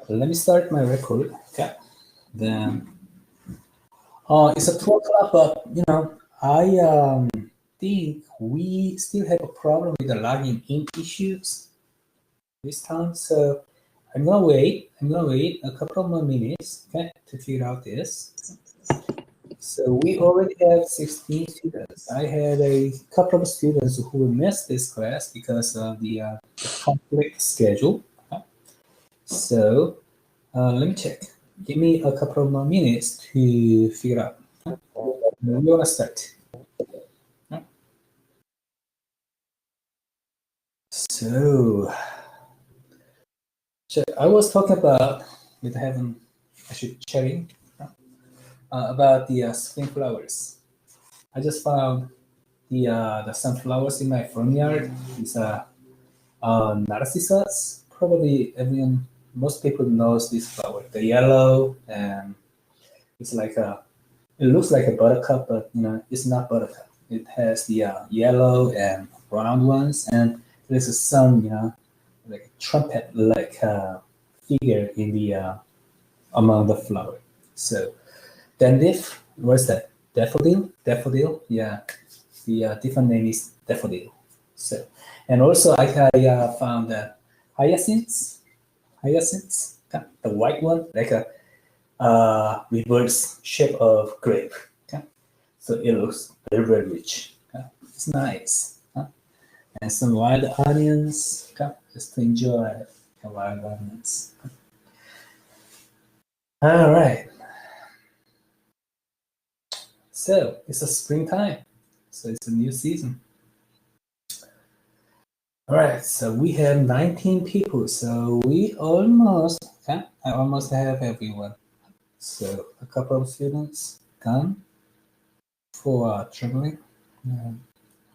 let me start my record. Okay. Then it's a 2 o'clock, but I think we still have a problem with the logging in issues this time. So I'm gonna wait a couple of more minutes, okay, to figure out this. So we already have 16 students. I had a couple of students who missed this class because of the conflict schedule. Okay. So let me check. Give me a couple of more minutes to figure out. We're gonna start. So I was talking about with having actually chatting about the spring flowers. I just found the sunflowers in my front yard. It's narcissus. Probably most people knows this flower. The yellow, and it's like it looks like a buttercup, but it's not buttercup. It has the yellow and brown ones, and there's some like trumpet like figure in the among the flower. So dandif, what's that? Daffodil, yeah. The different name is daffodil. So, and also I found that hyacinths, the white one, like a reverse shape of grape. Okay? So it looks very, very rich. Okay? It's nice. Huh? And some wild onions, okay? Just to enjoy the wild onions. All right. So it's a springtime. So it's a new season. All right, so we have 19 people. So we almost, I almost have everyone. So a couple of students gone for traveling.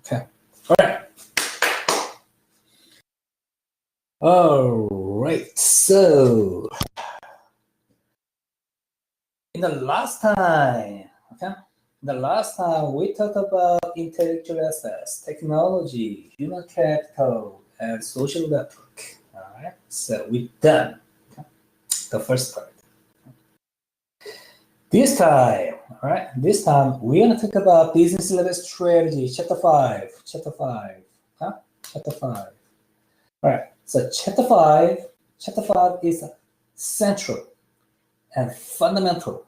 Okay. All right. All right. So in the last time, we talked about intellectual assets, technology, human capital, and social network. All right. So we're done. Okay? The first part. This time, all right. This time we're gonna talk about business level strategy, chapter 5. Huh? Chapter 5. All right. So chapter 5 is a central and fundamental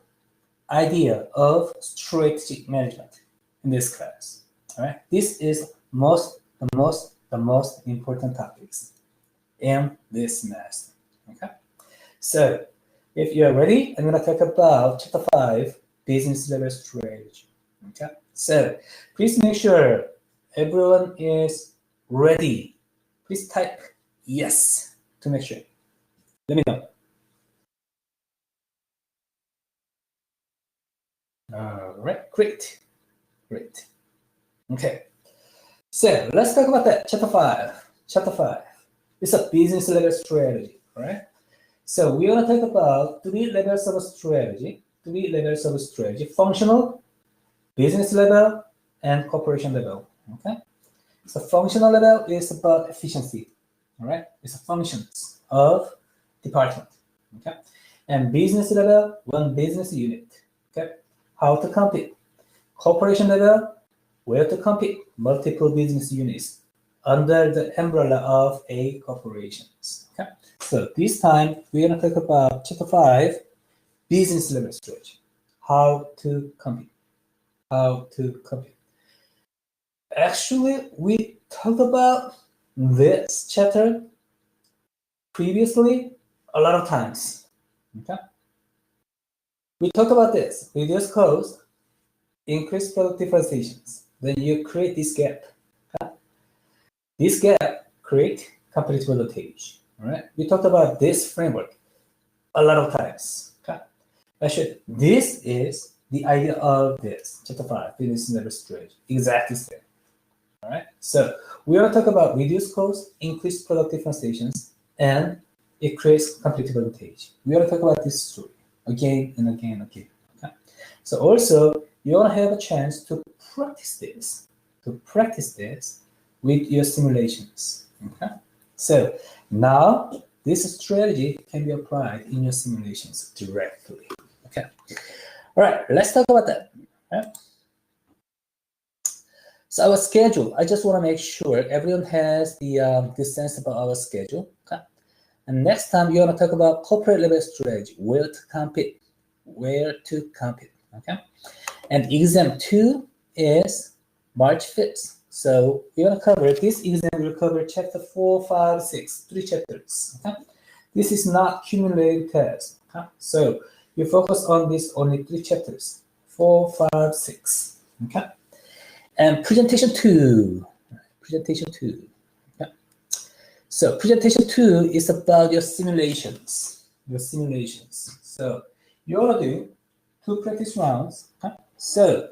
idea of strategic management in this class. All right. This is the most important topics in this semester. Okay. So if you're ready, I'm gonna talk about chapter 5, business level strategy. Okay. So please make sure everyone is ready. Please type yes to make sure. Let me know. All right, great. Okay, so let's talk about that. Chapter 5. It's a business level strategy, all right? So we're gonna talk about 3 levels of strategy. Functional, business level, and corporation level, okay? So functional level is about efficiency, all right? It's functions of department, okay? And business level, one business unit, okay? How to compete. Corporation level, where to compete, multiple business units under the umbrella of a corporation. Okay? So this time we're going to talk about chapter 5, business level strategy. How to compete. Actually, we talked about this chapter previously a lot of times. Okay? We talked about this. Reduce cost, increase product differentiations. Then you create this gap. Okay? This gap create competitive advantage. All right. We talked about this framework a lot of times. Okay. Actually, this is the idea of this chapter 5, business level strategy. Exactly the same. All right. So we are talking about reduce cost, increase product differentiations, and it creates competitive advantage. We are talking about this story again and again. Okay. So also you want to have a chance to practice this with your simulations. Okay. So now this strategy can be applied in your simulations directly. Okay. All right, let's talk about that. Right? So our schedule, I just want to make sure everyone has the sense about our schedule. Okay. And next time you're going to talk about corporate level strategy, where to compete, okay? And exam 2 is March 5th. So we're going to cover, this exam will cover chapter 4, 5, 6, 3 chapters, okay? This is not cumulative test, okay? So you focus on this only 3 chapters, 4, 5, 6, okay? And presentation 2, okay? So presentation 2 is about your simulations, So you're gonna do 2 practice rounds, okay? So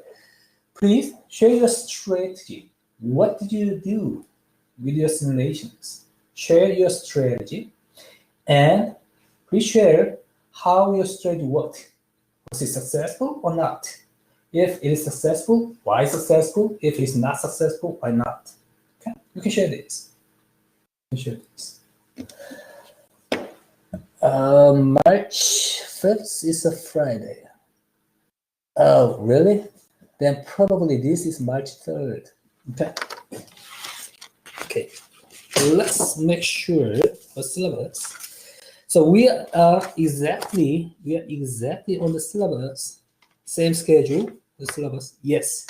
please share your strategy. What did you do with your simulations? Share your strategy and please share how your strategy worked. Was it successful or not? If it is successful, why successful? If it's not successful, why not? Okay, you can share this. March 5th is a Friday. Oh, really? Then probably this is March 3rd. Okay. Okay. Let's make sure the syllabus. So we are exactly on the syllabus. Same schedule, the syllabus. Yes.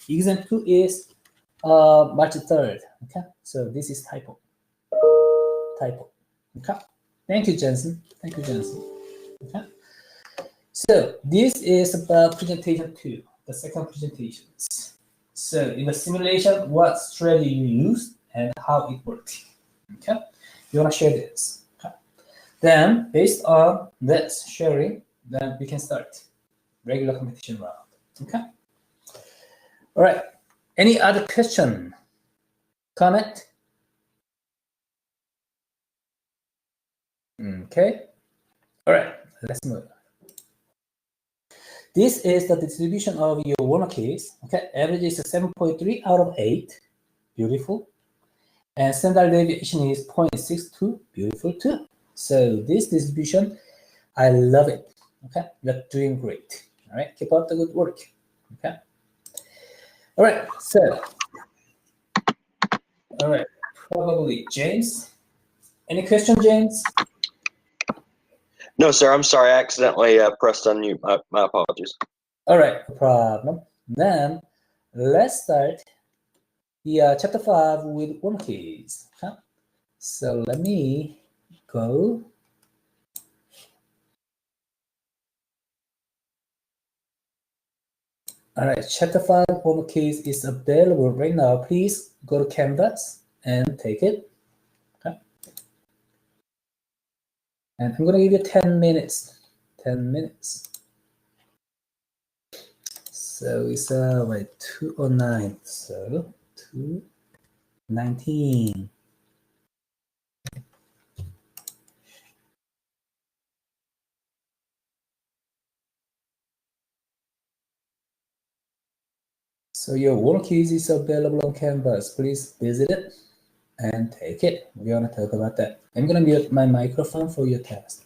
Exam 2 is March 3rd. Okay. So this is typo. Okay. Thank you, Jensen. Okay. So this is about presentation 2, the second presentations. So in the simulation, what strategy you use and how it worked. Okay, you wanna share this. Okay. Then based on this sharing, then we can start regular competition round. Okay. All right. Any other question? Comment? Okay. All right. Let's move. This is the distribution of your Warner case. Okay, average is 7.3 out of 8. Beautiful. And standard deviation is 0.62. Beautiful too. So this distribution, I love it. Okay, you're doing great. All right, keep up the good work. Okay. All right. So, all right. Probably James. Any question, James? No, sir. I'm sorry. I accidentally pressed unmute. My apologies. All right, no problem. Then let's start the chapter 5 with one case. Okay? So let me go. All right, chapter 5 one case is available right now. Please go to Canvas and take it. Okay. And I'm gonna give you 10 minutes. 10 minutes. So it's wait, 209. So 219. So your work quiz is available on Canvas. Please visit it and take it. We're gonna talk about that. I'm gonna mute my microphone for your test.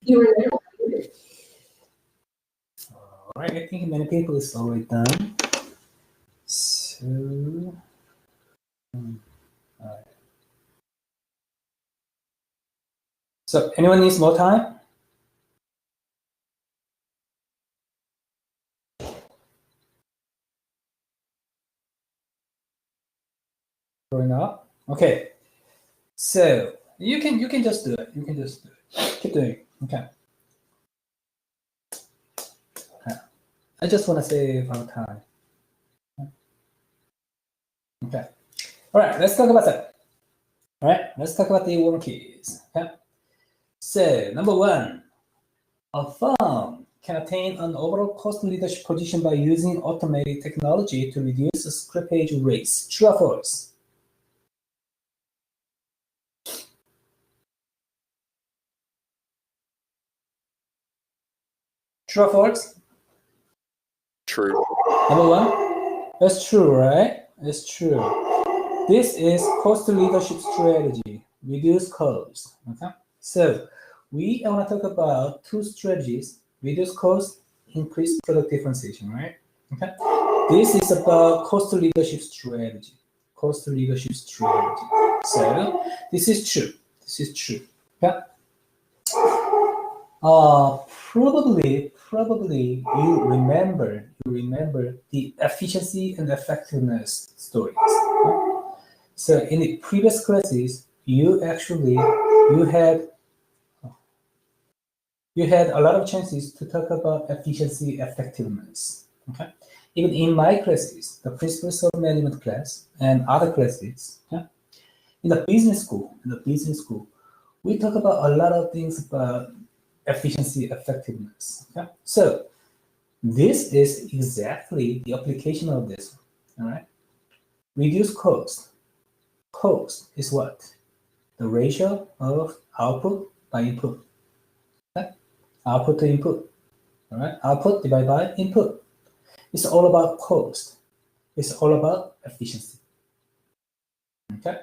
All right, I think many people is already done. So, all right. So, anyone needs more time? Going up. Okay. So you can just do it. You can just do it. Keep doing it. Okay. I just want to save our time. Okay. All right. Let's talk about that. All right. Let's talk about the warm keys. Okay. So number one, a firm can attain an overall cost leadership position by using automated technology to reduce scrappage rates. True or false? True or false? True. Number one, that's true, right? It's true. This is cost leadership strategy, reduce cost. Okay, so we want to talk about two strategies: reduce cost, increase product differentiation. Right? Okay, this is about cost leadership strategy. Cost leadership strategy. So this is true. This is true. Okay. Probably you remember the efficiency and effectiveness stories. So in the previous classes, you had a lot of chances to talk about efficiency, effectiveness. Okay, even in my classes, the principles of management class and other classes, okay? In the business school, we talk about a lot of things about efficiency, effectiveness. Okay, so this is exactly the application of this. All right, reduce cost. Cost is what? The ratio of output by input. Okay? Output to input. All right, output divided by input. It's all about cost. It's all about efficiency. Okay,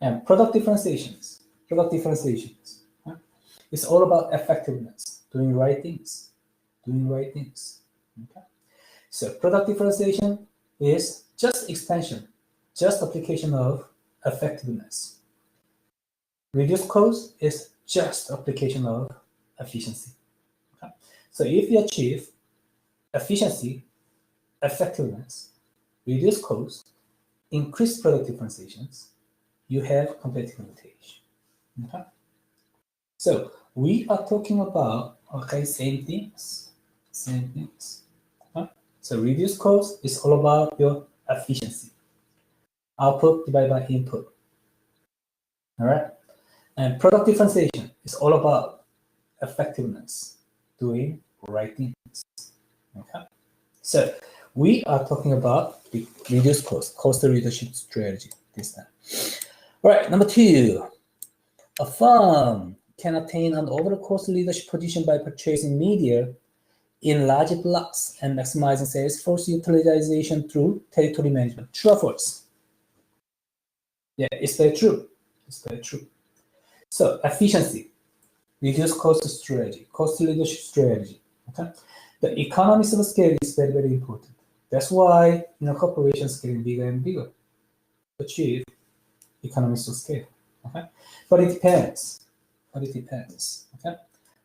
and product differentiations. Product differentiations. Okay? It's all about effectiveness. Doing right things. Doing right things. Okay. So product differentiation is just expansion, just application of effectiveness. Reduce cost is just application of efficiency. Okay? So if you achieve efficiency, effectiveness, reduce cost, increase product differentiations, you have competitive advantage. Okay? So we are talking about same things. Okay? So reduce cost is all about your efficiency. Output divided by input. All right. And product differentiation is all about effectiveness, doing right things. Okay. So we are talking about the reduce cost leadership strategy this time. All right. Number two, a firm can attain an overall cost leadership position by purchasing media in large blocks and maximizing sales force utilization through territory management. True or false? Yeah, it's very true. It's very true. So efficiency, reduce cost strategy, cost leadership strategy. Okay, the economies of scale is very, very important. That's why corporations getting bigger and bigger to achieve economies of scale. Okay, but it depends. Okay,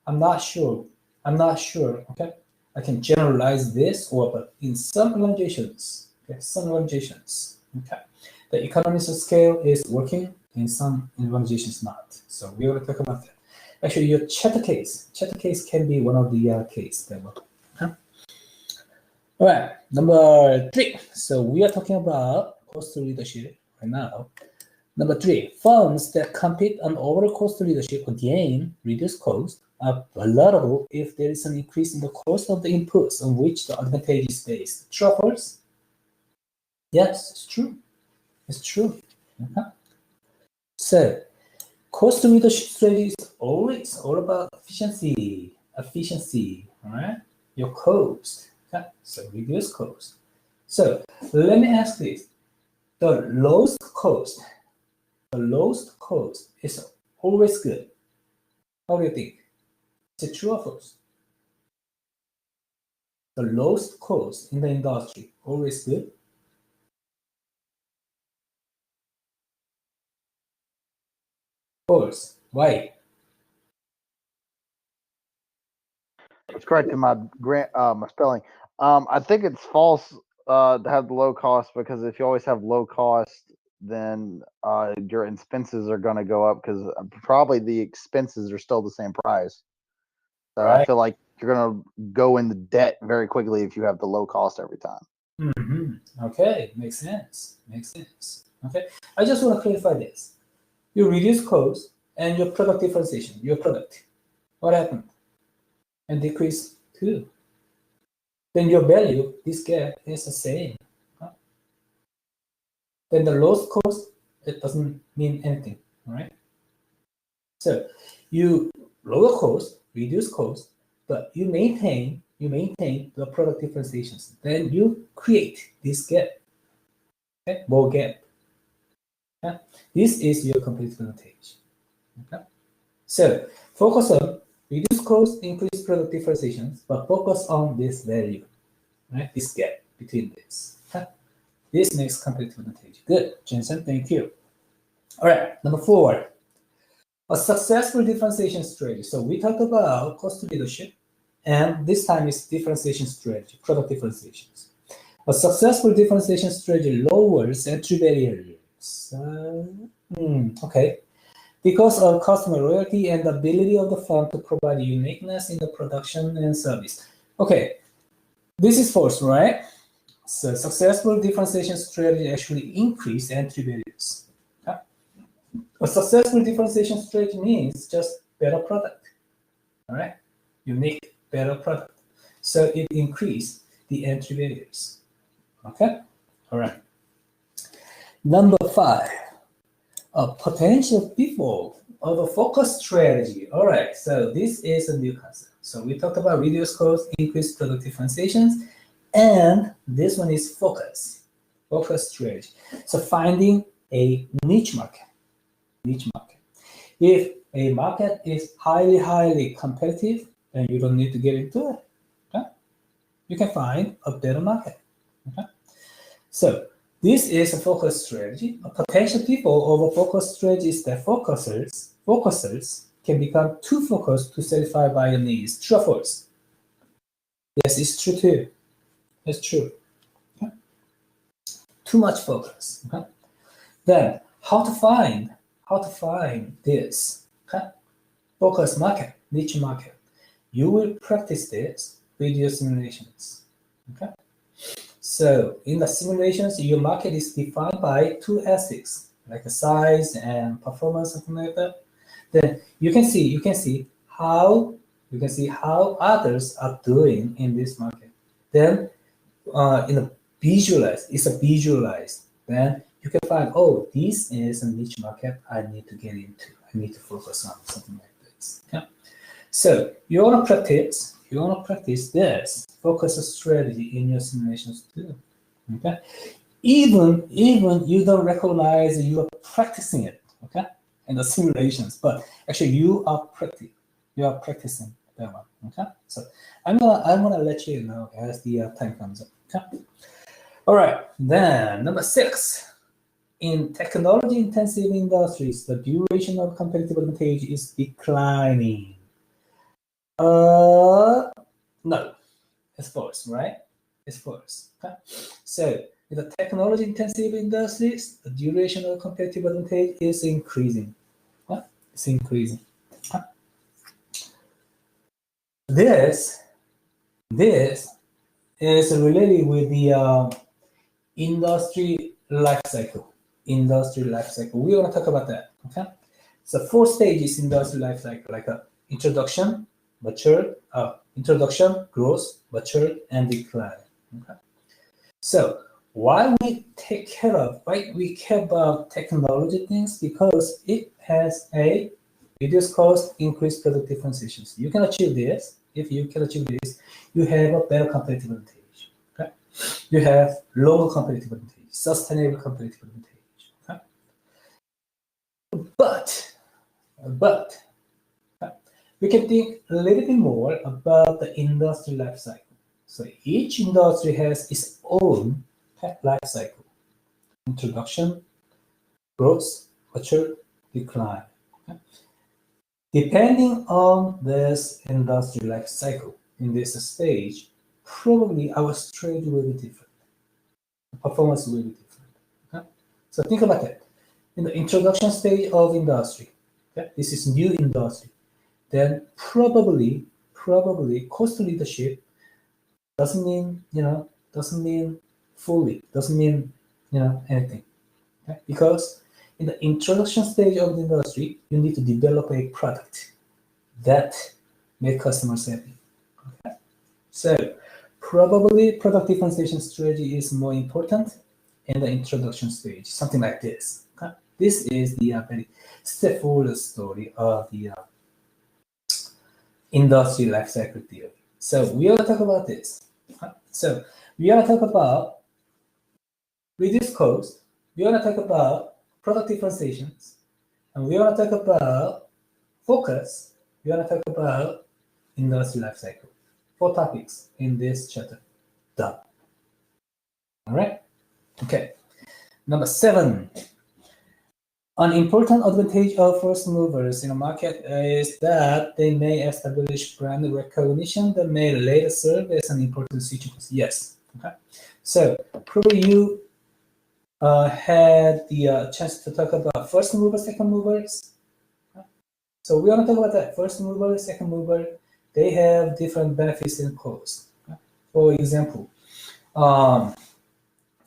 I'm not sure. Okay, I can generalize this, but in some organizations, okay, okay, the economies of scale is working. In some organizations, not. So we're going to talk about that. Actually, your chatter case can be one of the case that will. Okay. All right, number three. So we are talking about cost leadership right now. Number three, firms that compete on overall cost leadership again reduce cost are palatable if there is an increase in the cost of the inputs on which the advantage is based. True or false? Yes, it's true. It's true. Okay. So, cost leadership strategy is always all about efficiency. All right? Your cost. Okay? So, reduce cost. So, let me ask this. The lowest cost is always good. How do you think? Is it true or false? The lowest cost in the industry, always good? False. Why? It's correcting my my spelling. I think it's false to have the low cost, because if you always have low cost, then your expenses are going to go up, because probably the expenses are still the same price. So I Right. feel like you're going to go into debt very quickly if you have the low cost every time. Okay, makes sense. Makes sense. Okay, I just want to clarify this. You reduce cost and your product differentiation, your product. What happened? And decrease too. Then your value, this gap is the same. Then the lowest cost, it doesn't mean anything, all right? So you lower cost, reduce cost, but you maintain the product differentiations. Then you create this gap, okay? More gap. Okay? This is your competitive advantage. Okay? So focus on reduce cost, increase product differentiations, but focus on this value, right? This gap between this. Okay? This makes competitive advantage. Good, Jensen, thank you. All right, number 4. A successful differentiation strategy. So we talked about cost leadership, and this time is differentiation strategy, product differentiations. A successful differentiation strategy lowers entry barriers. Okay. Because of customer loyalty and the ability of the firm to provide uniqueness in the production and service. Okay, this is false, right? So successful differentiation strategy actually increase entry barriers. Okay? A successful differentiation strategy means just better product, all right? Unique, better product. So it increase the entry barriers, okay? All right. Number 5, a potential pitfall of a focus strategy. All right, so this is a new concept. So we talked about reduce cost, increase product differentiations, and this one is focus strategy. So finding a niche market. If a market is highly competitive, then you don't need to get into it. Okay? You can find a better market. Okay? So this is a focus strategy. A potential pitfall of a focus strategy is that focusers can become too focused to satisfy buyer needs. True or false? Yes, it's true too. It's true. Okay? Too much focus. Okay? Then how to find this focus market, niche market? You will practice this with your simulations. Okay. So in the simulations, your market is defined by 2 aspects, like the size and performance, something like that. Then you can see how others are doing in this market. Then in a visualized. Then you can find, oh, this is a niche market I need to get into. I need to focus on something like this. Okay? So you want to practice this focus strategy in your simulations too. Okay? Even you don't recognize you are practicing it, okay, in the simulations, but actually you are practicing that one. Okay? So I'm gonna let you know as the time comes up. Okay? All right, then number 6. In technology-intensive industries, the duration of competitive advantage is declining. No, it's false, right? It's false. Okay? So in the technology-intensive industries, the duration of competitive advantage is increasing. What? It's increasing. Okay? This is related with the industry life cycle. We're going to talk about that. Okay. So 4 stages industry life cycle, like introduction, growth, mature, and decline. Okay. So why we care about technology things? Because it has a reduce cost, increase product differentiations. You can achieve this. If you can achieve this, you have a better competitive advantage. Okay. You have longer competitive advantage, sustainable competitive advantage. Okay? But we can think a little bit more about the industry life cycle. So each industry has its own life cycle: introduction, growth, mature, decline. Okay? Depending on this industry life cycle in this stage, probably our strategy will be different. The performance will be different. Okay? So think about it. In the introduction stage of industry, okay? This is new industry. Then probably cost leadership doesn't mean fully, doesn't mean anything. Okay? Because in the introduction stage of the industry, you need to develop a product that make customers happy. Okay? So probably product differentiation strategy is more important in the introduction stage, something like this. Okay? This is the very straightforward story of the industry life cycle theory. So we are going to talk about this. So we are going to talk about reduce cost. We are going to talk about product differentiations, and we are going to talk about focus. We are going to talk about industry life cycle. 4 topics in this chapter. Done. All right. Okay. Number 7. An important advantage of first movers in a market is that they may establish brand recognition that may later serve as an important switching cost. Yes. Okay. So probably you had the chance to talk about first movers, second movers. So we're going to talk about that. First mover, second mover, they have different benefits and costs. Okay. For example,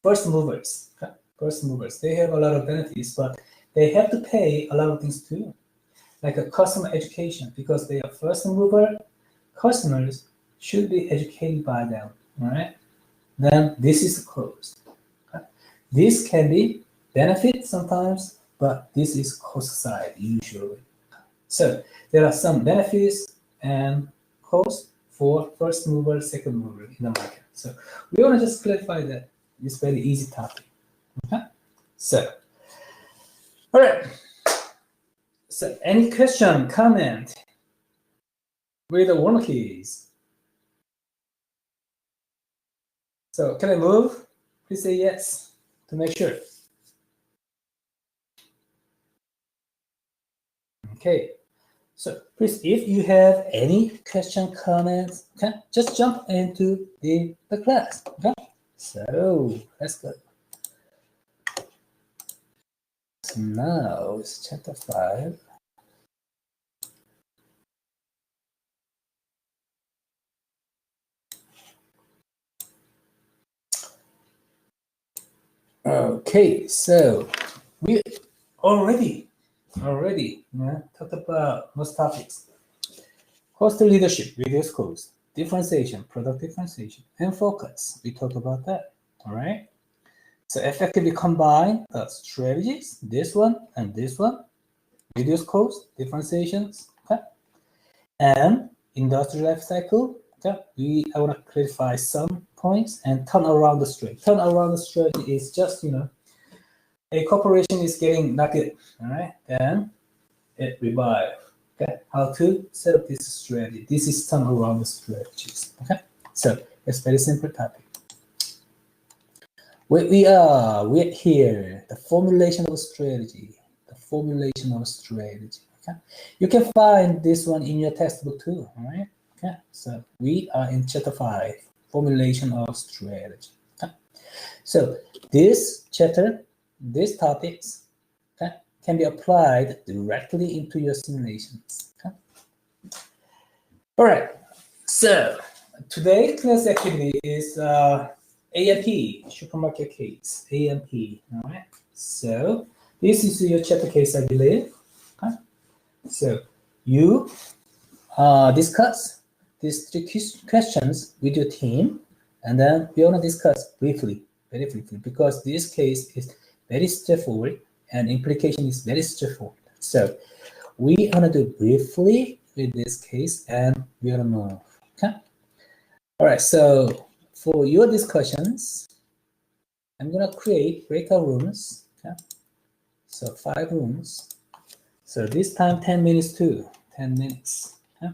first movers, they have a lot of benefits, but they have to pay a lot of things too, like a customer education, because they are first mover. Customers should be educated by them, all right? Then this is the cost. Okay? This can be benefit sometimes, but this is cost side usually. So there are some benefits and costs for first mover, second mover in the market. So we want to just clarify that. It's very easy topic. Okay? So, all right. So any question, comment with the warm keys? So can I move? Please say yes to make sure. Okay. So please, if you have any question, comments, okay, just jump into the class. Okay. So let's go. So now it's chapter 5. Okay, so we already talked about most topics. Cost leadership, reduce cost, differentiation, product differentiation, and focus. We talked about that. All right. So effectively combine the strategies, this one and this one, reduce cost, differentiations, okay, and industry life cycle. Okay, I want to clarify some points and turn around the strategy. Turn around the strategy is just a corporation is getting not good, all right, then it revive. Okay, how to set up this strategy. This is turn around the strategies. Okay, so it's very simple topic. We're here, the formulation of a strategy. Okay, you can find this one in your textbook too. All right. Okay, so we are in chapter 5, formulation of strategy. Okay, so this chapter, these topics, okay, can be applied directly into your simulations. Okay. All right. So today's class activity is AMP, supermarket case, AMP, all right? So this is your chapter case, I believe. Okay? So you discuss these 3 questions with your team, and then we want to discuss briefly, very briefly, because this case is very straightforward and implication is very straightforward. So we want to do briefly with this case, and we want to move. Okay? All right, so for your discussions, I'm gonna create breakout rooms. Okay, so 5 rooms. So this time 10 minutes too. 10 minutes. Okay?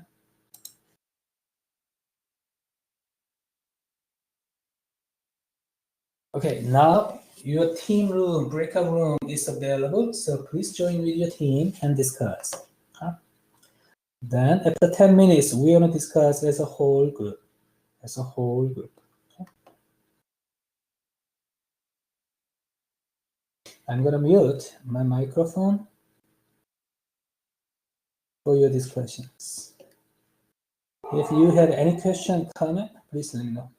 Okay, now your team room, breakout room is available, so please join with your team and discuss. Huh? Then after 10 minutes, we're gonna discuss as a whole group. As a whole group. Okay? I'm gonna mute my microphone for your discussions. If you have any question, comment, please let me know.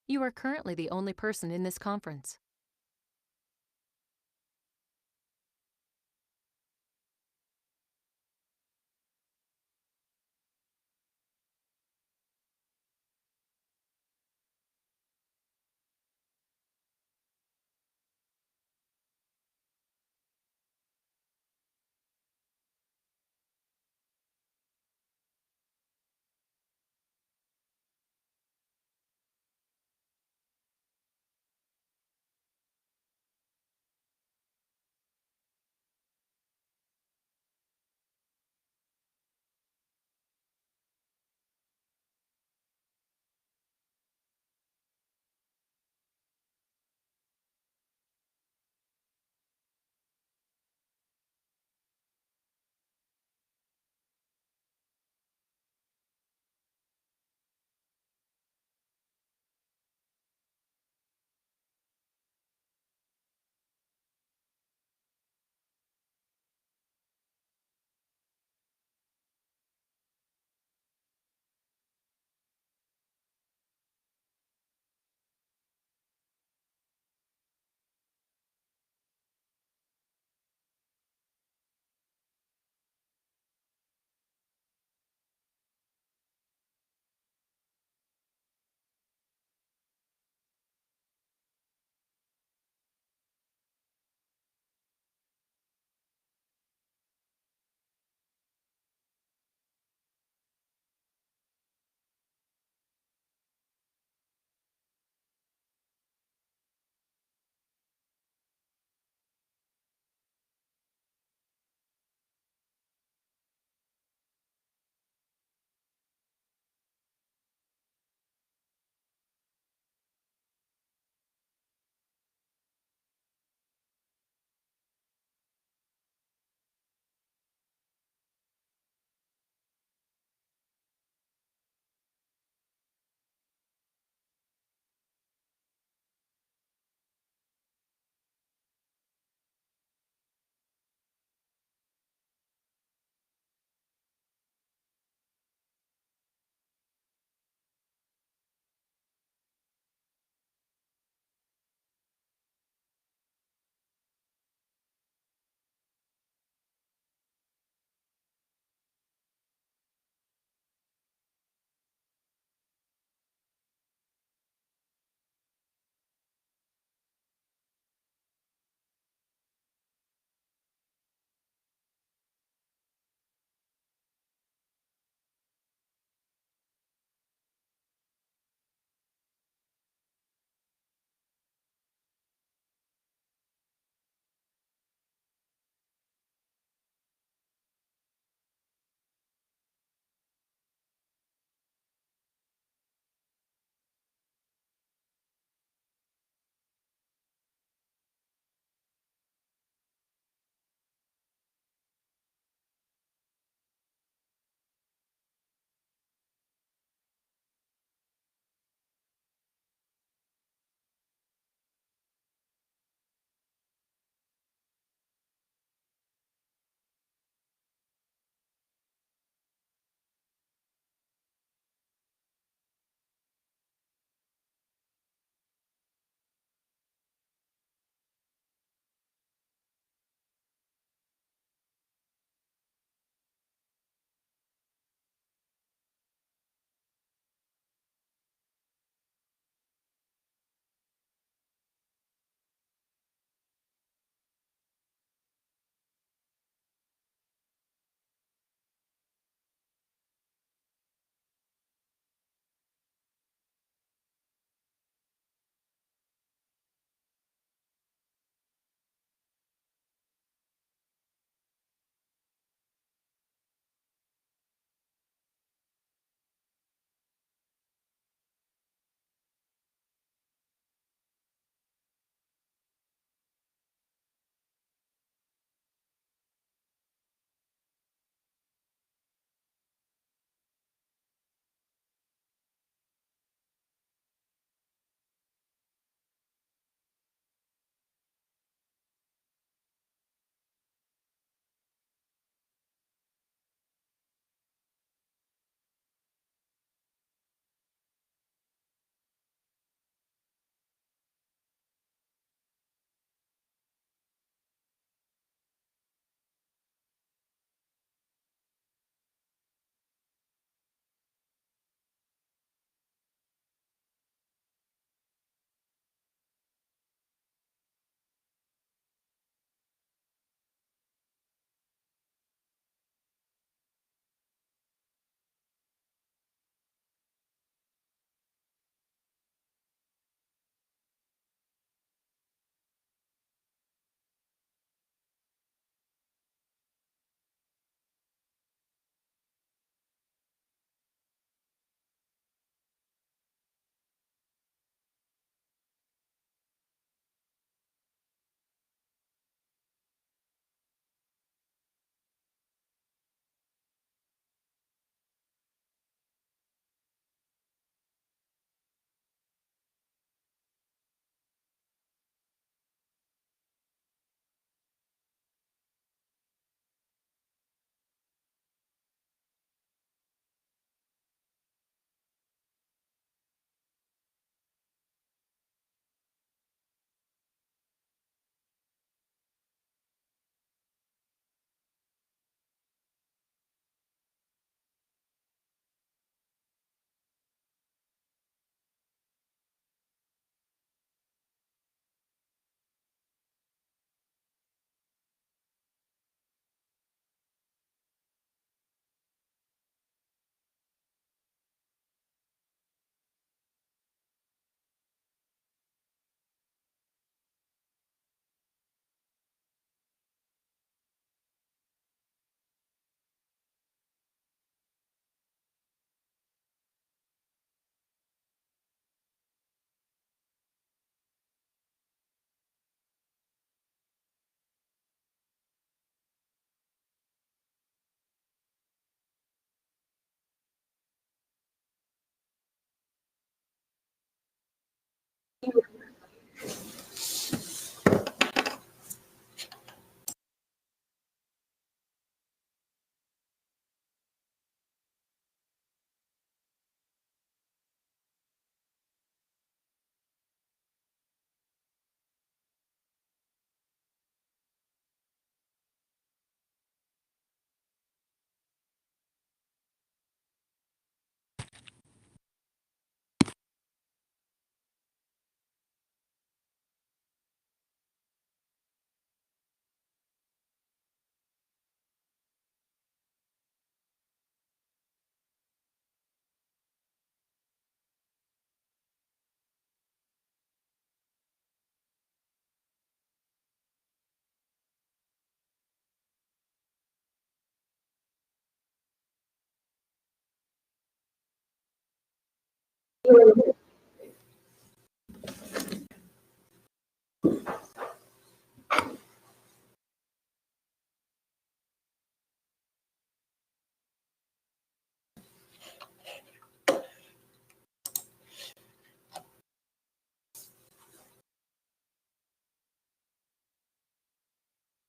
You are currently the only person in this conference.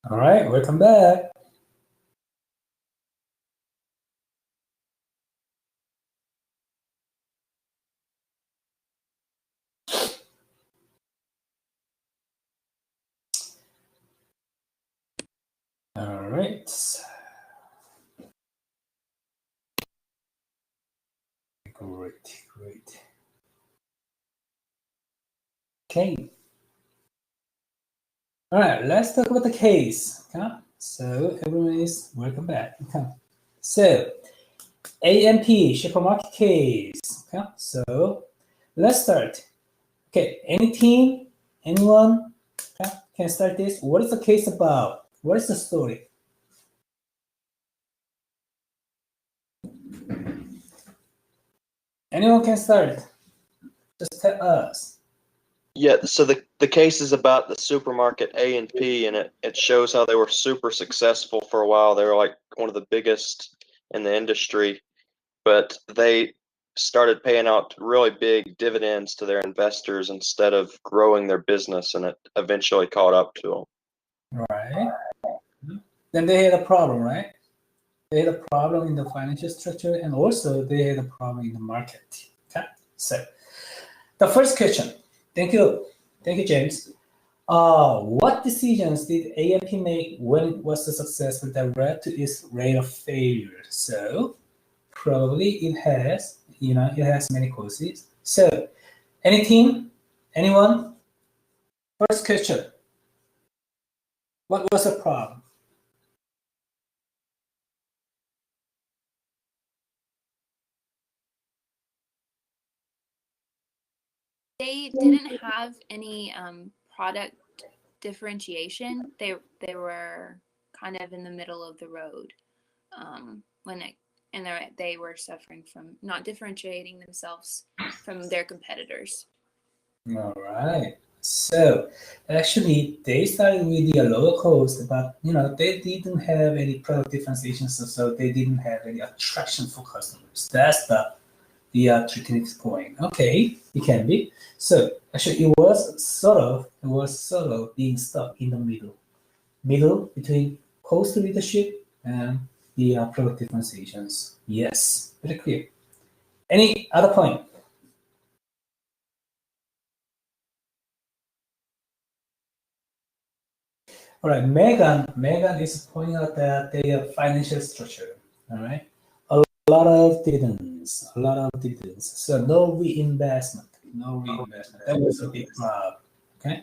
All right, welcome back. All right. Great. Okay. All right, let's talk about the case. Okay? So everyone is welcome back. Okay? So AMP, supermarket case. Okay? So let's start. Okay, any team, anyone can start this. What is the case about? What is the story? Anyone can start. Just tell us. Yeah, so the case is about the supermarket A&P, and it shows how they were super successful for a while. They were like one of the biggest in the industry, but they started paying out really big dividends to their investors instead of growing their business, and it eventually caught up to them. Right. Then they had a problem, right? They had a problem in the financial structure, and also they had a problem in the market. Okay. So the first question. Thank you, James. What decisions did AMP make when it was successful that led to its rate of failure? So probably it has many causes. So any team, anyone? First question. What was the problem? They didn't have any product differentiation. They were kind of in the middle of the road they were suffering from not differentiating themselves from their competitors. All right. So actually, they started with the lower cost, but they didn't have any product differentiation, so they didn't have any attraction for customers. That's the tricky point. Okay, it can be. So actually, it was sort of being stuck in the middle between cost leadership and the product differentiations. Yes, very clear. Any other point? All right, Megan is pointing out that their financial structure. All right, a lot of dividends. So no reinvestment. That was a big problem. Okay.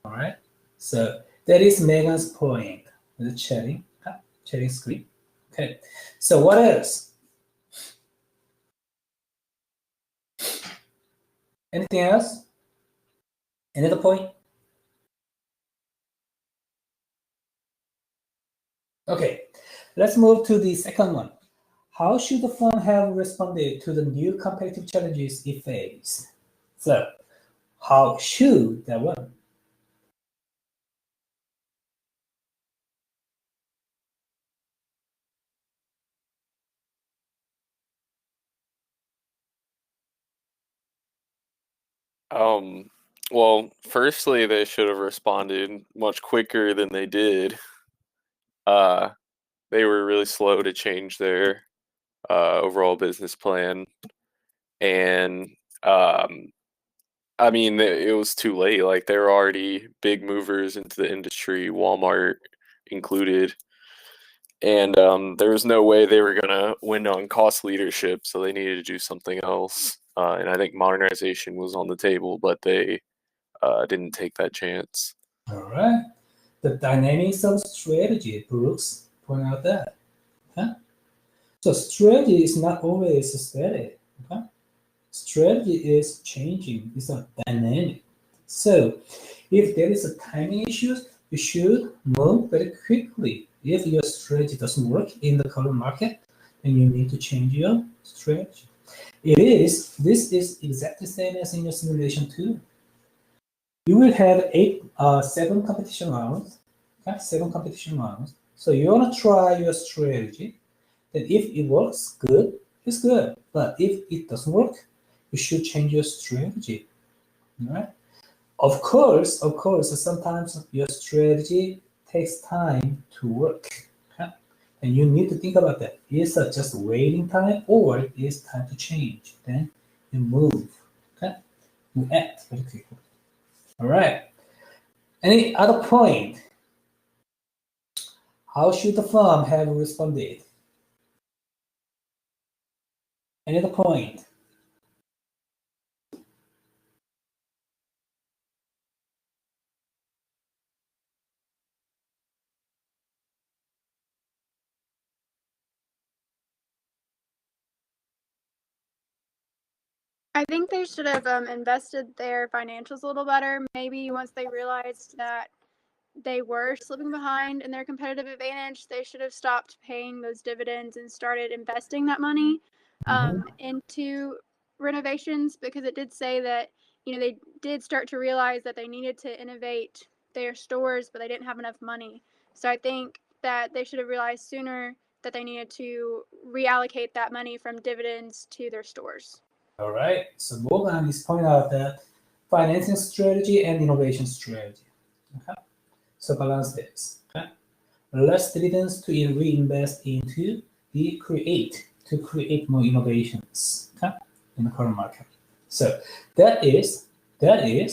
All right. So that is Megan's point. The sharing screen. Okay. So what else? Anything else? Another point? Okay. Let's move to the second one. How should the firm have responded to the new competitive challenges it faced? So, how should that one? Well, firstly, they should have responded much quicker than they did. They were really slow to change their overall business plan, and I mean, it was too late. Like they were already big movers into the industry, Walmart included, and there was no way they were gonna win on cost leadership. So they needed to do something else. And I think modernization was on the table, but they didn't take that chance. All right. The dynamics of strategy, Brooks point out that. Okay? So strategy is not always static. Okay? Strategy is changing. It's a dynamic. So if there is a timing issue, you should move very quickly. If your strategy doesn't work in the current market, then you need to change your strategy. This is exactly the same as in your simulation too. You will have seven competition rounds. Okay? 7 competition rounds. So you want to try your strategy. Then if it works, good, it's good. But if it doesn't work, you should change your strategy. All right? Of course, sometimes your strategy takes time to work. Okay? And you need to think about that. Is it just waiting time or is time to change? Then you move. Okay? You act very quickly. All right. Any other point? How should the firm have responded? Any other point? I think they should have invested their financials a little better. Maybe once they realized that they were slipping behind in their competitive advantage, they should have stopped paying those dividends and started investing that money into renovations, because it did say that, you know, they did start to realize that they needed to innovate their stores, but they didn't have enough money. So I think that they should have realized sooner that they needed to reallocate that money from dividends to their stores. All right. So Morgan is pointing out that financing strategy and innovation strategy. Okay. So balance this. Okay. Less dividends to reinvest into to create more innovations. Okay. In the current market. So that is okay.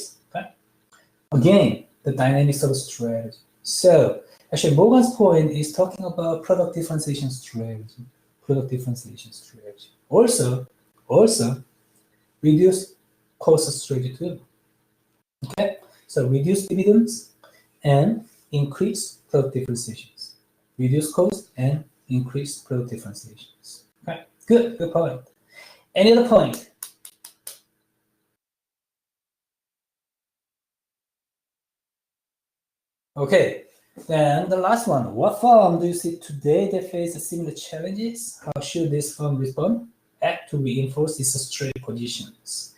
Again, the dynamics of strategy. So actually Morgan's point is talking about product differentiation strategy. Also reduce cost strategy too. Okay, so reduce dividends and increase product differentiations. Reduce cost and increase product differentiations. Okay, good point. Any other point? Okay, then the last one. What firm do you see today that face similar challenges? How should this firm respond? Act to reinforce its straight positions.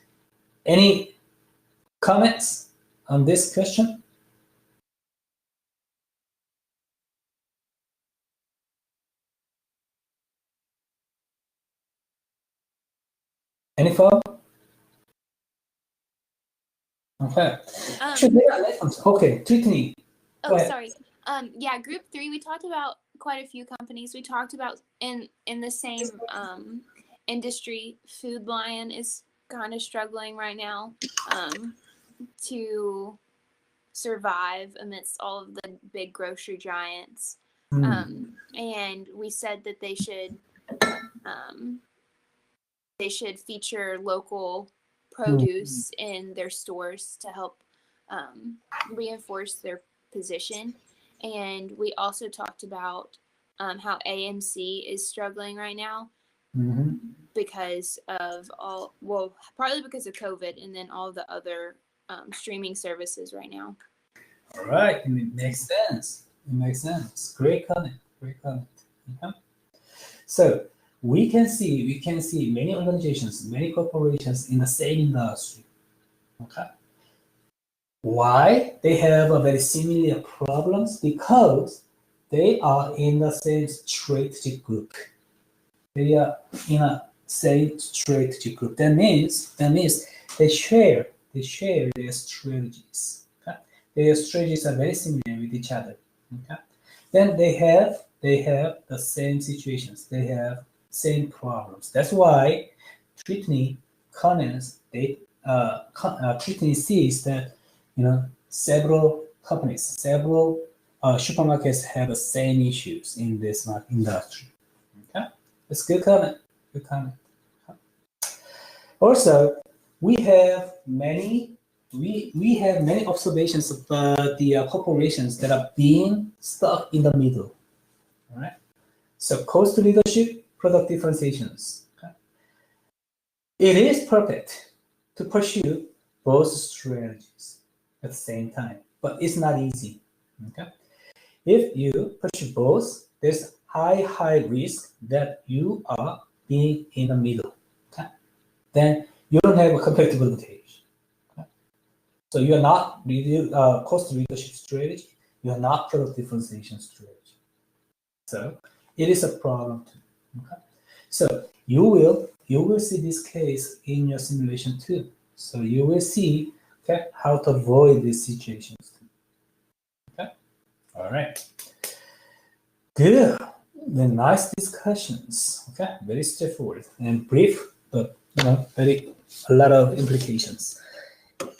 Any comments on this question? Any firm? Okay. Okay, Tritney. Oh, sorry. Yeah, group 3, we talked about quite a few companies. We talked about in the same industry, Food Lion is kind of struggling right now to survive amidst all of the big grocery giants. And we said that they should feature local produce in their stores to help reinforce their position. And we also talked about how AMC is struggling right now because of partly because of COVID, and then all the other streaming services right now. All right, it makes sense. Great comment. Okay. So we can see many organizations, many corporations in the same industry. Okay. Why they have a very similar problems? Because they are in the same strategic group. They are in a same strategic group. That means they share their strategies. Okay? Their strategies are very similar with each other. Okay? Then they have the same situations. They have same problems. That's why Tritney comments. Tritney sees that several companies, several supermarkets have the same issues in this industry. Okay, it's good comment. Also, we have many observations about the corporations that are being stuck in the middle. All right. So cost leadership, product differentiations. Okay? It is perfect to pursue both strategies at the same time, but it's not easy. Okay, if you pursue both, there's high risk that you are being in the middle. Okay, then you don't have a competitive advantage. Okay? So you are not cost leadership strategy. You are not product differentiation strategy. So it is a problem too. Okay, so you will see this case in your simulation too. So you will see how to avoid these situations. Okay, All right. Good. The nice discussions. Okay, very straightforward and brief, but very a lot of implications.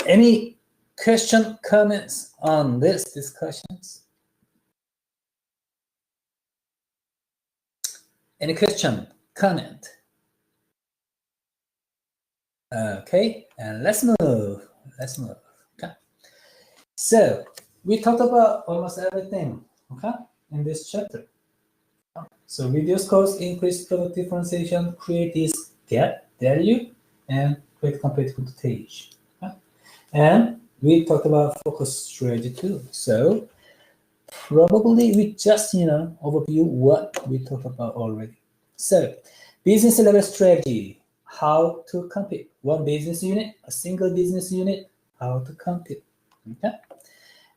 Any question, comments on this discussions? Any question, comment? Okay, and let's move. Let's move. Okay. So we talked about almost everything. Okay, in this chapter. So reduce cost, increase product differentiation, create this gap value, and create competitive advantage. Okay? And we talked about focus strategy too. So probably we just overview what we talked about already. So business level strategy, how to compete. One business unit, a single business unit, how to compete. Okay,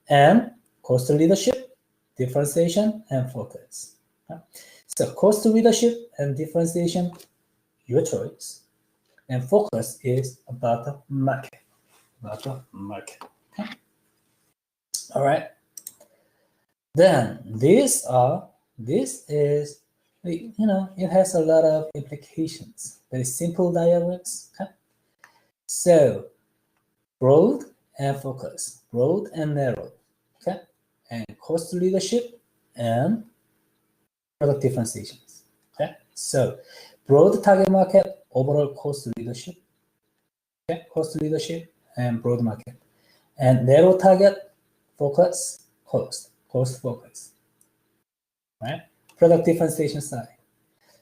and cost leadership, differentiation, and focus. Okay? So cost leadership and differentiation, your choice, and focus is about the market. About the market. Okay? All right. Then this is, it has a lot of implications. Very simple diagrams. Okay? So broad and focus, broad and narrow. Okay, and cost leadership and product differentiations. Okay, so broad target market, overall cost leadership. Okay, cost leadership and broad market, and narrow target, focus, cost focus. Right, product differentiation side.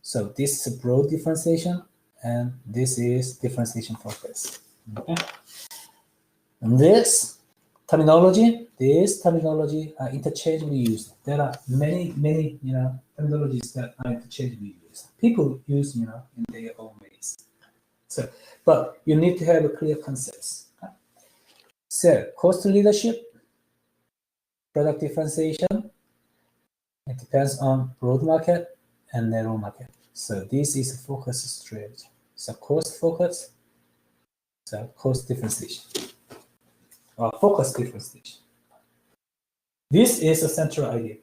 So this is broad differentiation, and this is differentiation focus. Okay, and this terminology are interchangeably used. There are many terminologies that are interchangeably used. People use in their own ways. So, but you need to have a clear concepts. Okay? So, cost leadership, product differentiation. It depends on broad market and narrow market. So this is a focus strategy. So cost focus. So cost differentiation. Focus differentiation. This is a central idea.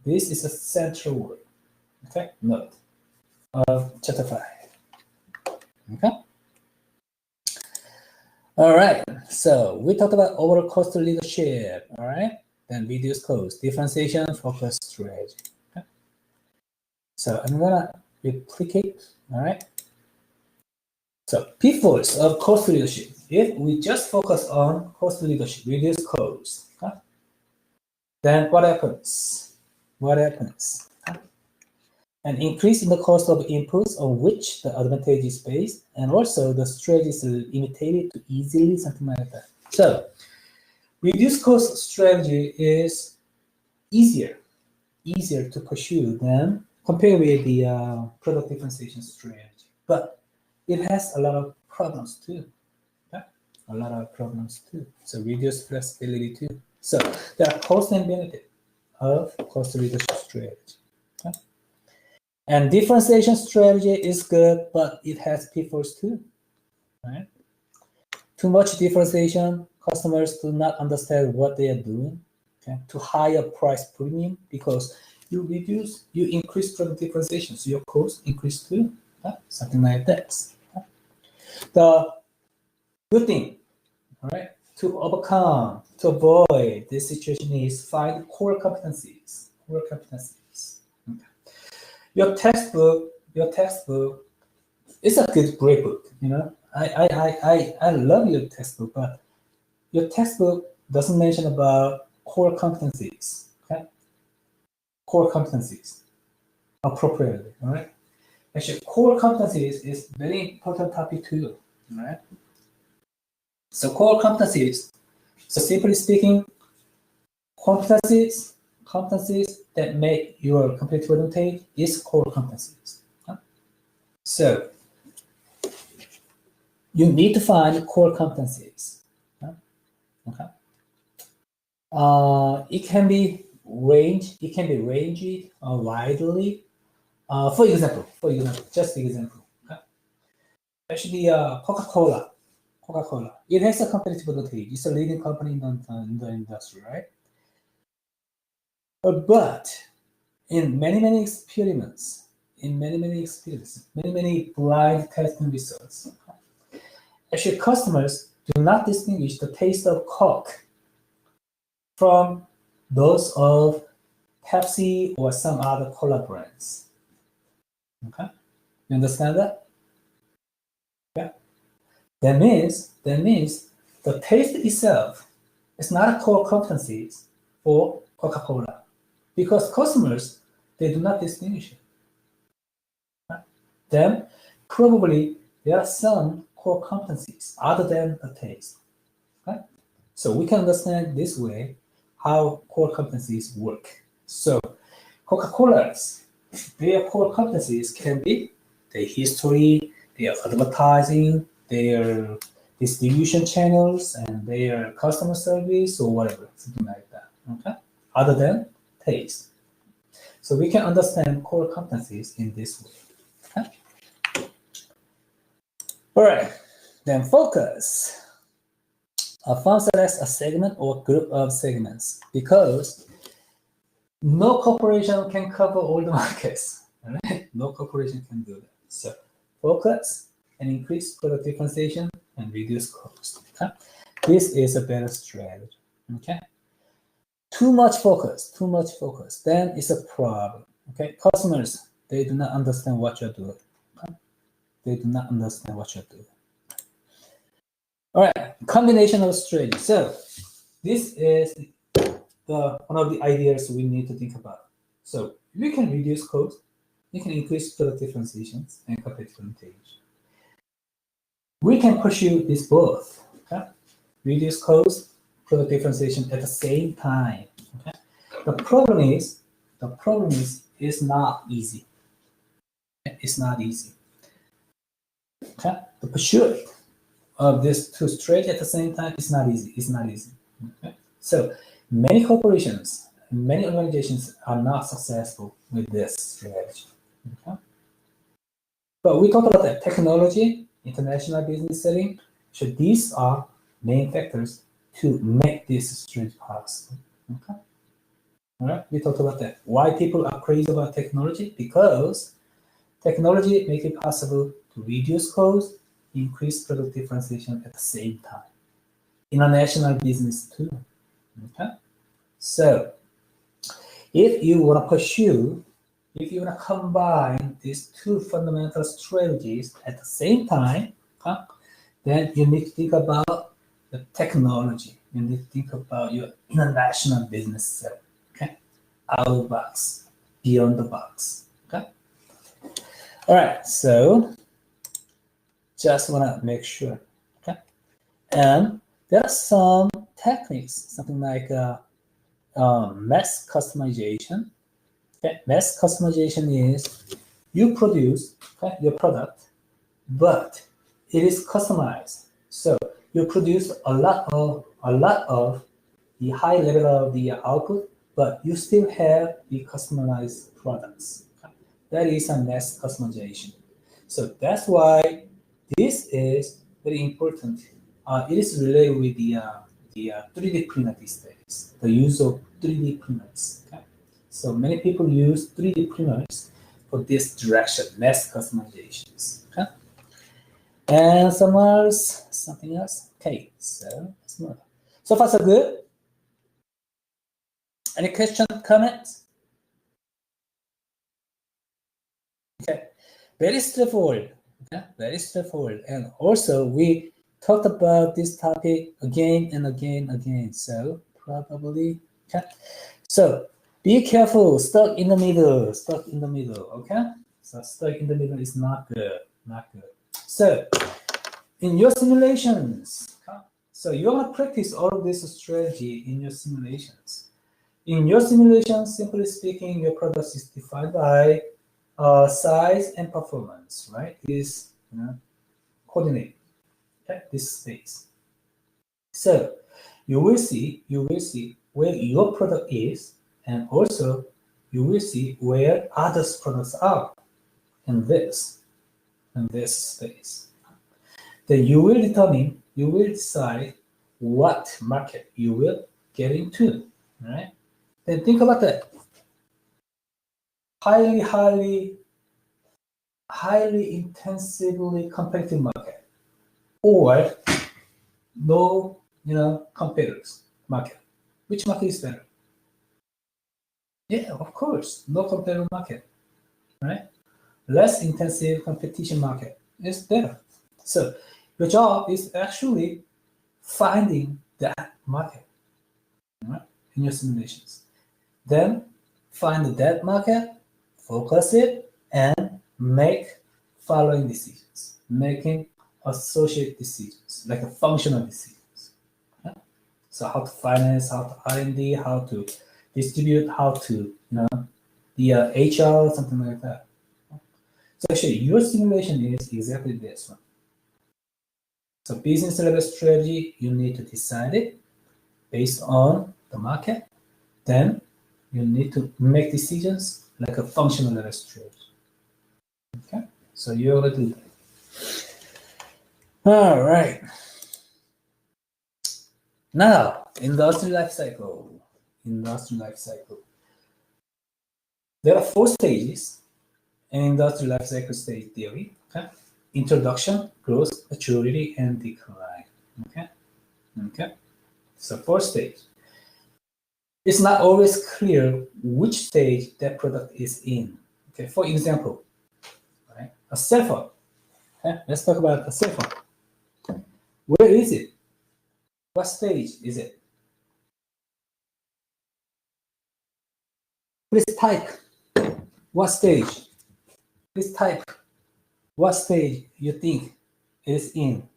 This is a central word. Okay, note of chapter 5. Okay. All right. So we talked about overall cost leadership. All right. Then reduce cost, differentiation, focus strategy. Okay. So I'm gonna replicate. All right. So pitfalls of cost leadership. If we just focus on cost leadership, reduce cost, okay? Then what happens? What happens? Okay? An increase in the cost of inputs on which the advantage is based, and also the strategy is imitated to easily, something like that. So reduce cost strategy is easier to pursue than compared with the product differentiation strategy, but it has a lot of problems too. Okay? A lot of problems too. So reduce flexibility too. So there are cost and benefit of cost leadership strategy. Okay? And differentiation strategy is good, but it has pitfalls too. Right? Too much differentiation, customers do not understand what they are doing. Okay? Too high a price premium because you increase product differentiation, so your cost increase too. Okay? Something like that. The good thing, all right, to avoid this situation is find core competencies. Core competencies. Okay. Your textbook is a great book. I love your textbook, but your textbook doesn't mention about core competencies. Okay, core competencies appropriately. All right. Actually, core competencies is very important topic too, right? So core competencies. So simply speaking, competencies that make your competitive advantage is core competencies. Okay? So you need to find core competencies. Okay. It can be ranged widely. For example, just example. Okay? Actually, Coca-Cola. It has a competitive advantage. It's a leading company in the industry, right? But in many experiments, many blind testing results, actually customers do not distinguish the taste of Coke from those of Pepsi or some other cola brands. Okay, you understand that? Yeah. That means the taste itself is not a core competency for Coca-Cola, because customers, they do not distinguish it. Right? Then probably there are some core competencies other than the taste. Right? So we can understand this way how core competencies work. So Coca-Cola's, their core competencies can be their history, their advertising, their distribution channels, and their customer service or whatever, something like that. Okay, other than taste. So we can understand core competencies in this way. Okay? All right, then focus. A firm selects a segment or group of segments because no corporation can cover all the markets. Right? No corporation can do that. So focus and increase product differentiation and reduce cost. Okay? This is a better strategy. Okay? Too much focus, then it's a problem. Okay? Customers, they do not understand what you're doing. Okay? They do not understand what you're doing. All right, combination of strategy. So this is one of the ideas we need to think about. So we can reduce cost, we can increase product differentiations and competitive advantage. We can pursue this both. Okay? Reduce cost, product differentiation at the same time. Okay? The problem is it's not easy. It's not easy. Okay? The pursuit of these two strategies at the same time is not easy. It's not easy. Okay? So many corporations, many organizations are not successful with this strategy. Okay? But we talk about the technology, international business setting. So these are main factors to make this strategy possible. Okay? All right, we talked about that. Why people are crazy about technology? Because technology makes it possible to reduce cost, increase product differentiation at the same time. International business too. Okay? So if you want to pursue, if you want to combine these two fundamental strategies at the same time, okay, then you need to think about the technology. You need to think about your international business setup. Okay? Out of the box, beyond the box. Okay? All right, so just want to make sure. Okay? And there are some techniques, something like mass customization. Okay? Mass customization is you produce your product, but it is customized. So you produce a lot of the high level of the output, but you still have the customized products. Okay? That is a mass customization. So that's why this is very important. It is related with the 3D printer these days, the use of 3D printers. Okay? So many people use 3D printers for this direction, mass customizations. Okay? And something else. Okay, so let's move on. So far so good. Any questions, comments? Okay, very straightforward. Okay, very straightforward. And also we talked about this topic again and again. So probably, okay. So be careful, stuck in the middle, okay? So stuck in the middle is not good. So in your simulations, so you're gonna practice all of this strategy in your simulations. In your simulations, simply speaking, your product is defined by size and performance, right? This coordinate, okay? This space. So you will see where your product is, and also you will see where others' products are in this space. Then you will decide what market you will get into, right? Then think about that. highly intensively competitive market, or no, competitors market. Which market is better? Yeah, of course, no competitive market, right? Less intensive competition market is better. So your job is actually finding that market, right, in your simulations. Then find that market, focus it, and make following decisions, making associate decisions, like a functional decisions. Yeah? So how to finance, how to R&D, how to distribute, how to, the HR, something like that. So actually, your simulation is exactly this one. So business level strategy, you need to decide it based on the market. Then you need to make decisions like a functional level strategy. Okay, so you're gonna do that. All right. Now, industry life cycle. Industry life cycle. There are 4 stages in industry life cycle stage theory. Okay, introduction, growth, maturity, and decline. Okay. So 4 stage. It's not always clear which stage that product is in. Okay, for example, right, a cell phone. Okay, let's talk about a cell phone. Where is it? What stage is it? Please type. What stage? Please type. What stage you think it is in?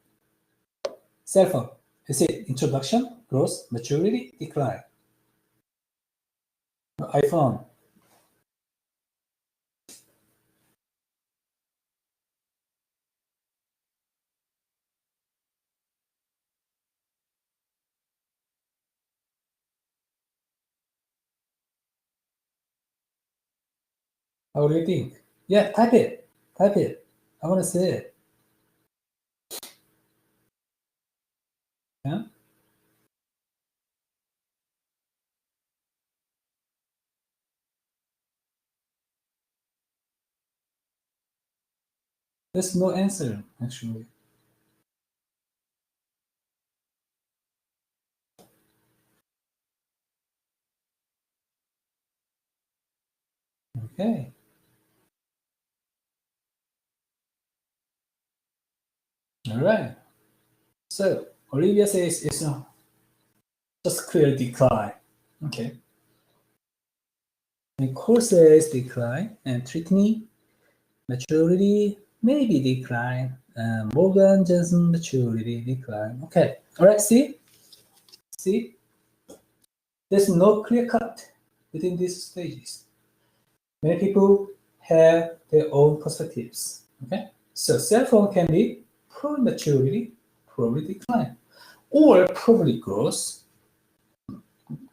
Cell phone. Is it introduction, growth, maturity, decline? iPhone. How do you think? Yeah, type it. Type it. I want to see it. Yeah. There's no answer, actually. Okay. All right. So Olivia says it's not just clear decline. Okay. And Core says decline, and Tritney maturity maybe decline. Morgan Johnson maturity decline. Okay. All right. See. There's no clear cut within these stages. Many people have their own perspectives. Okay. So cell phone can be probably maturity, probably decline, or probably growth.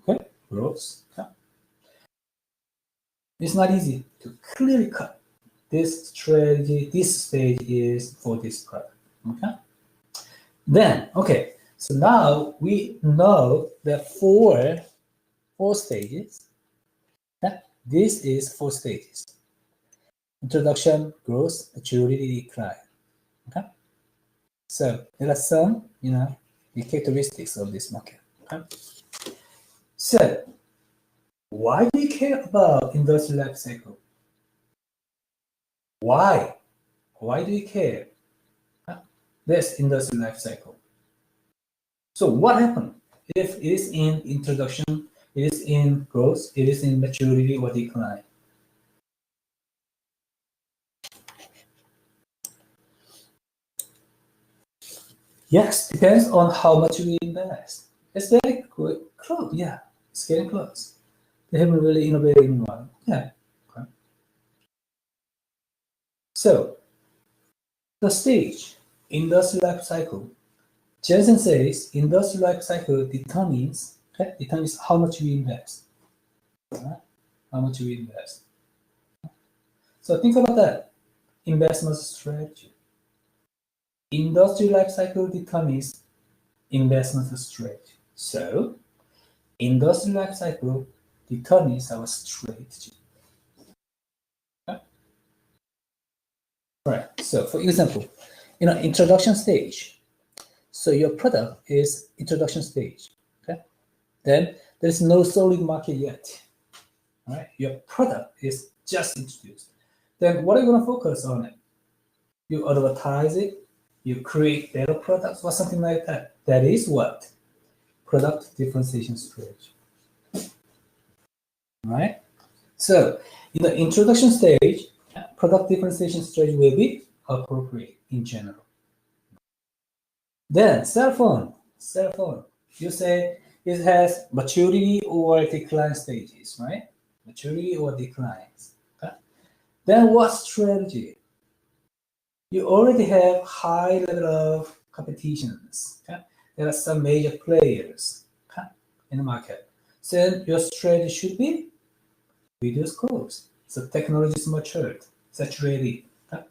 Okay. Growth. Okay. It's not easy to clearly cut this strategy, this stage is for this product. Okay. Then, okay, so now we know the four stages. Okay? This is 4 stages: introduction, growth, maturity, decline. Okay. So there are some, the characteristics of this market. Okay. So why do you care about industry life cycle? Why? Why do you care? This industry life cycle. So what happened if it is in introduction, it is in growth, it is in maturity or decline? Yes, depends on how much we invest. It's very close. Yeah, it's getting close. They haven't really innovated in a while. Yeah. Okay. So the stage, industry life cycle. Jensen says industry life cycle determines how much we invest. Right? How much we invest. So think about that. Investment strategy. Industry life cycle determines investment strategy. So industry life cycle determines our strategy. All right. So for example, introduction stage. So your product is introduction stage. Okay. Then there's no solid market yet. All right. Your product is just introduced. Then what are you going to focus on? You advertise it. You create better products or something like that. That is what? Product differentiation strategy. All right. So in the introduction stage, product differentiation strategy will be appropriate in general. Then cell phone. You say it has maturity or decline stages, right? Maturity or declines. Okay? Then what strategy? You already have high level of competitions. Okay? There are some major players, okay, in the market. So your strategy should be reduce costs. So technology is matured, saturated. Okay?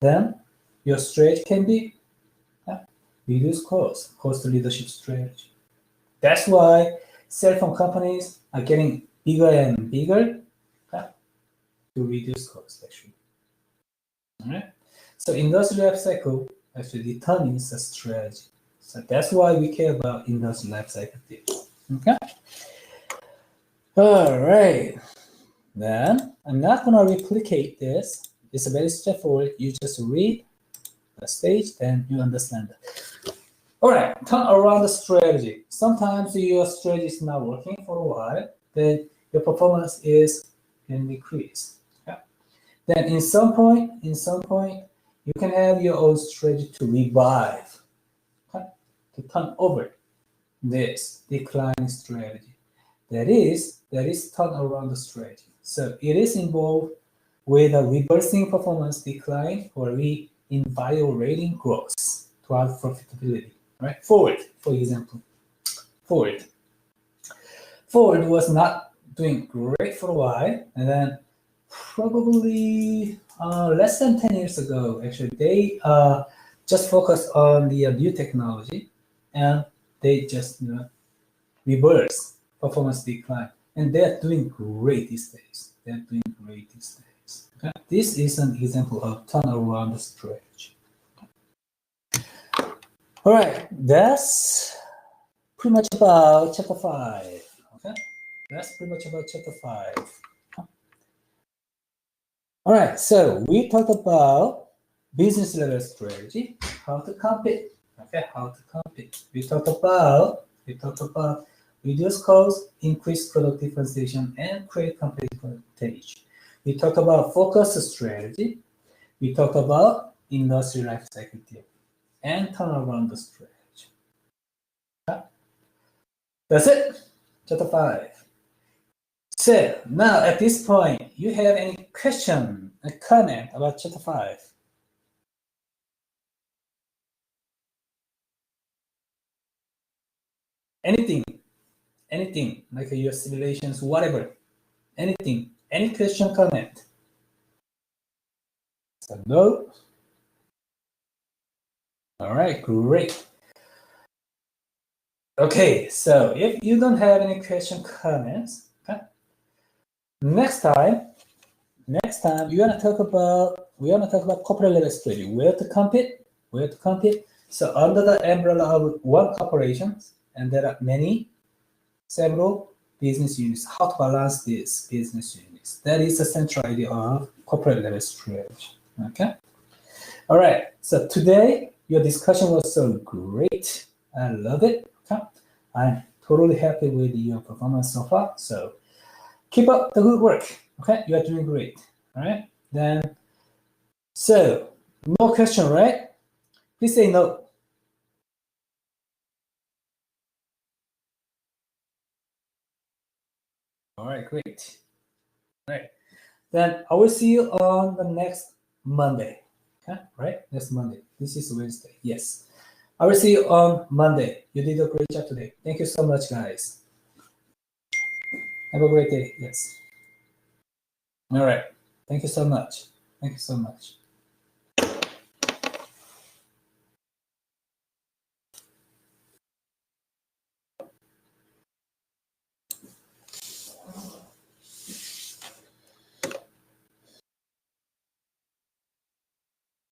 Then your strategy can be reduce cost leadership strategy. That's why cell phone companies are getting bigger and bigger to reduce cost, actually. All right. So industry life cycle actually determines the strategy. So that's why we care about industry life cycle tips. Okay. All right. Then I'm not gonna replicate this. It's very straightforward. You just read the stage, then you understand it. All right, turn around the strategy. Sometimes your strategy is not working for a while, then your performance is can decrease. Okay? Then in some point, you can have your own strategy to revive, okay? To turn over this declining strategy. That is turn around the strategy. So it is involved with a reversing performance decline or reinvigorating growth toward profitability. Right? Ford, for example. Ford was not doing great for a while, and then probably less than 10 years ago, actually, they just focused on the new technology, and they just reverse performance decline, and they're doing great these days. Okay? This is an example of turnaround strategy. All right, that's pretty much about chapter 5. Okay, that's pretty much about chapter 5. All right, so we talked about business level strategy, how to compete. Okay, how to compete. We talked about reduce cost, increase product differentiation, and create competitive advantage. We talked about focus strategy. We talked about industry life cycle tip and turn around the strategy. Okay. That's it. Chapter 5. So now at this point, you have any question, a comment about chapter 5? Anything, like your simulations, whatever, anything, any question, comment? So no. All right, great. Okay, so if you don't have any question, comments, okay, next time we're gonna talk about corporate level strategy, where to compete. So under the umbrella of one corporation, and there are several business units, how to balance these business units. That is the central idea of corporate level strategy. Okay. All right. So today your discussion was so great. I love it. Okay. I'm totally happy with your performance so far. So keep up the good work. Okay, you are doing great. All right. Then, so no question, right? Please say no. All right, great. All right. Then I will see you on the next Monday. Okay, right? Next Monday. This is Wednesday. Yes. I will see you on Monday. You did a great job today. Thank you so much, guys. Have a great day. Yes. All right. Thank you so much. Thank you so much.